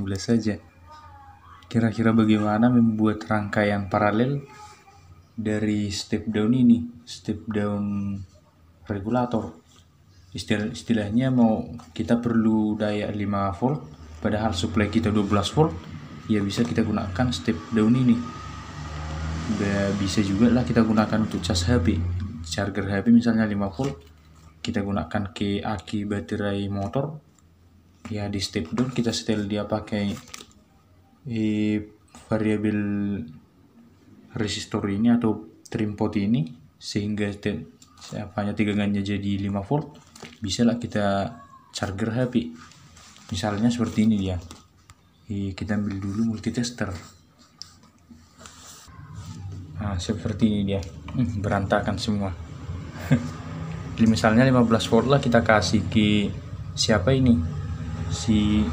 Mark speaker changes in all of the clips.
Speaker 1: 16 saja. Kira-kira bagaimana membuat rangkaian paralel dari step down ini, step down regulator. Istilahnya mau kita perlu daya 5 volt padahal supply kita 12 volt, ya bisa kita gunakan step down ini. Bisa juga lah kita gunakan untuk cas HP, charger HP misalnya 5 volt, kita gunakan ke aki baterai motor, ya di step down kita setel dia pakai variabel resistor ini atau trim pot ini, sehingga tegangannya jadi 5 volt. Bisa lah kita charger HP misalnya seperti ini dia. Kita ambil dulu multitester. Nah, seperti ini dia. Berantakan semua. Jadi misalnya 15 volt lah kita kasih ke siapa ini, si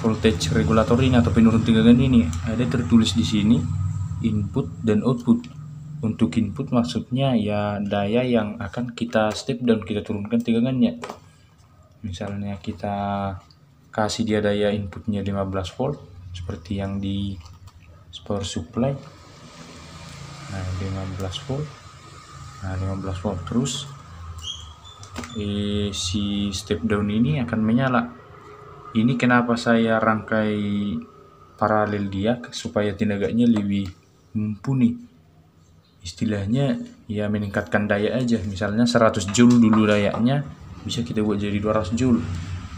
Speaker 1: voltage regulator ini atau penurun tegangan ini. Ada tertulis di sini input dan output. Untuk input maksudnya ya daya yang akan kita step down, kita turunkan tegangannya. Misalnya kita kasih dia daya inputnya 15 volt seperti yang di power supply. Nah, 15 volt. Nah, 15 volt terus si step down ini akan menyala. Ini kenapa saya rangkai paralel dia supaya tenaganya lebih mumpuni. Istilahnya ya meningkatkan daya aja. Misalnya 100 joule dulu dayanya, bisa kita buat jadi 200 joule.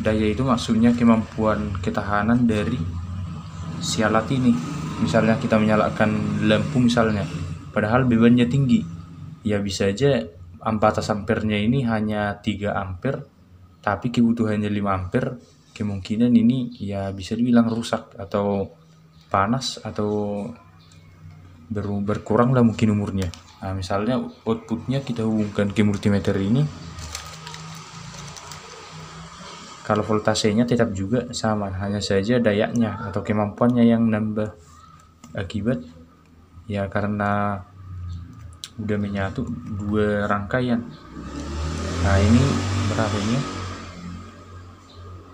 Speaker 1: Daya itu maksudnya kemampuan ketahanan dari si alat ini. Misalnya kita menyalakan lampu misalnya, padahal bebannya tinggi, ya bisa aja batas ampernya ini hanya 3 ampere, tapi kebutuhannya 5 ampere. Kemungkinan ini ya bisa dibilang rusak atau panas atau berkurang lah mungkin umurnya. Nah, misalnya outputnya kita hubungkan ke multimeter ini, kalau voltasenya tetap juga sama, hanya saja dayanya atau kemampuannya yang nambah akibat ya karena udah menyatu dua rangkaian. Nah, ini berapa ini?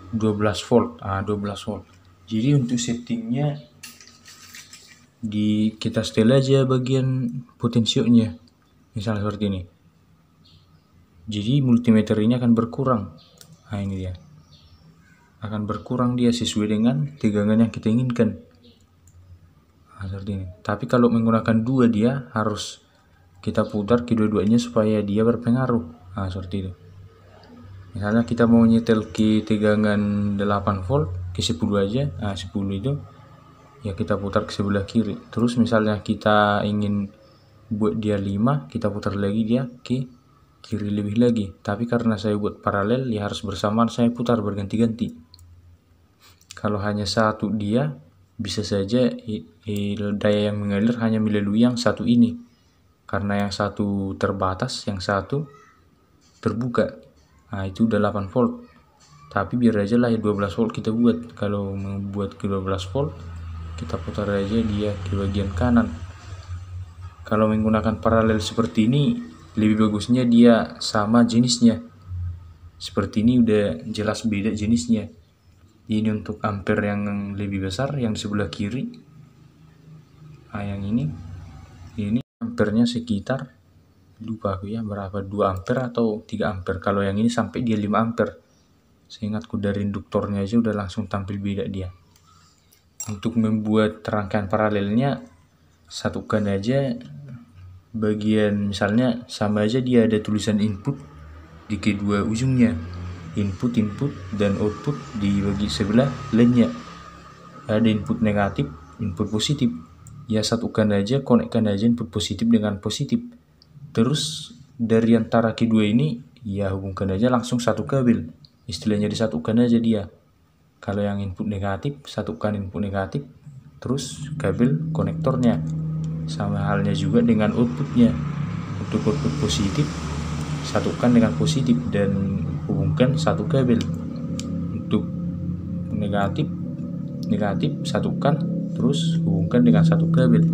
Speaker 1: 12 volt. 12 volt. Jadi untuk settingnya kita setel aja bagian potensionya, misalnya seperti ini. Jadi multimeter ini akan berkurang. Nah, ini dia. Akan berkurang dia sesuai dengan tegangan yang kita inginkan. Nah, seperti ini. Tapi kalau menggunakan dua, dia harus kita putar kedua-duanya supaya dia berpengaruh. Nah, seperti itu. Misalnya kita mau nyetel ke tegangan 8 volt ke 10 aja. Nah, 10 itu ya kita putar ke sebelah kiri. Terus misalnya kita ingin buat dia 5, kita putar lagi dia ke kiri lebih lagi. Tapi karena saya buat paralel, ya harus bersamaan saya putar berganti-ganti. Kalau hanya satu dia, bisa saja daya yang mengalir hanya melalui yang satu ini. Karena yang satu terbatas, yang satu terbuka. Nah, itu udah 8 volt. Tapi biar aja lah ya 12 volt kita buat. Kalau membuat ke 12 volt, kita putar aja dia ke bagian kanan. Kalau menggunakan paralel seperti ini, lebih bagusnya dia sama jenisnya. Seperti ini udah jelas beda jenisnya. Ini untuk ampere yang lebih besar, yang di sebelah kiri. Nah, yang ini ampernya sekitar, lupa aku ya berapa, 2 ampere atau 3 ampere. Kalau yang ini sampai dia 5 ampere. Seingatku dari induktornya aja udah langsung tampil beda dia. Untuk membuat rangkaian paralelnya, satukan aja bagian, misalnya sama aja dia ada tulisan input di kedua ujungnya, input dan output di bagi sebelah lainnya ada input negatif, input positif. Ya satukan aja, konekkan aja input positif dengan positif. Terus dari antara kedua ini ya hubungkan aja langsung satu kabel. Istilahnya disatukan aja dia. Kalau yang input negatif, satukan input negatif, terus kabel konektornya. Sama halnya juga dengan outputnya. Untuk output positif, satukan dengan positif dan hubungkan satu kabel. Untuk negatif, satukan, terus hubungkan dengan satu kabel.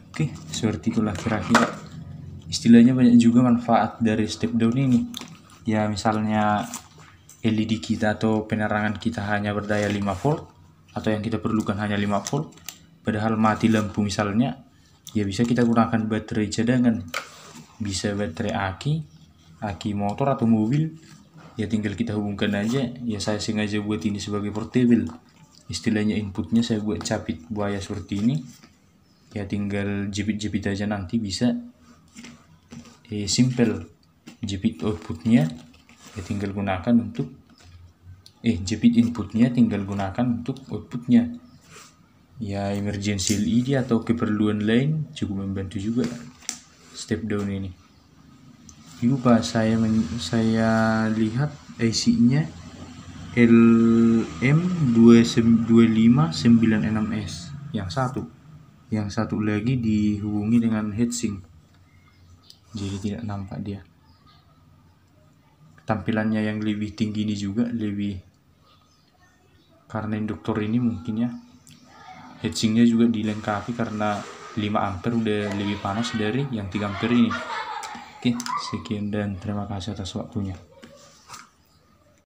Speaker 1: Oke, seperti itulah kira-kira. Istilahnya banyak juga manfaat dari step down ini. Ya misalnya LED kita atau penerangan kita hanya berdaya 5 volt, atau yang kita perlukan hanya 5 volt, padahal mati lampu misalnya, ya bisa kita gunakan baterai cadangan, bisa baterai aki motor atau mobil, ya tinggal kita hubungkan aja. Ya saya sengaja buat ini sebagai portable, istilahnya inputnya saya buat capit buaya seperti ini, ya tinggal jepit-jepit aja, nanti bisa simple jepit outputnya, ya tinggal gunakan untuk jepit inputnya, tinggal gunakan untuk outputnya. Ya emergency LED atau keperluan lain cukup membantu juga step down ini. Lupa saya lihat IC-nya LM2596S yang satu lagi dihubungi dengan heatsink, jadi tidak nampak dia. Tampilannya yang lebih tinggi ini juga lebih, karena induktor ini mungkin ya, heatsinknya juga dilengkapi karena 5 ampere udah lebih panas dari yang 3 ampere ini. Oke, sekian dan terima kasih atas waktunya.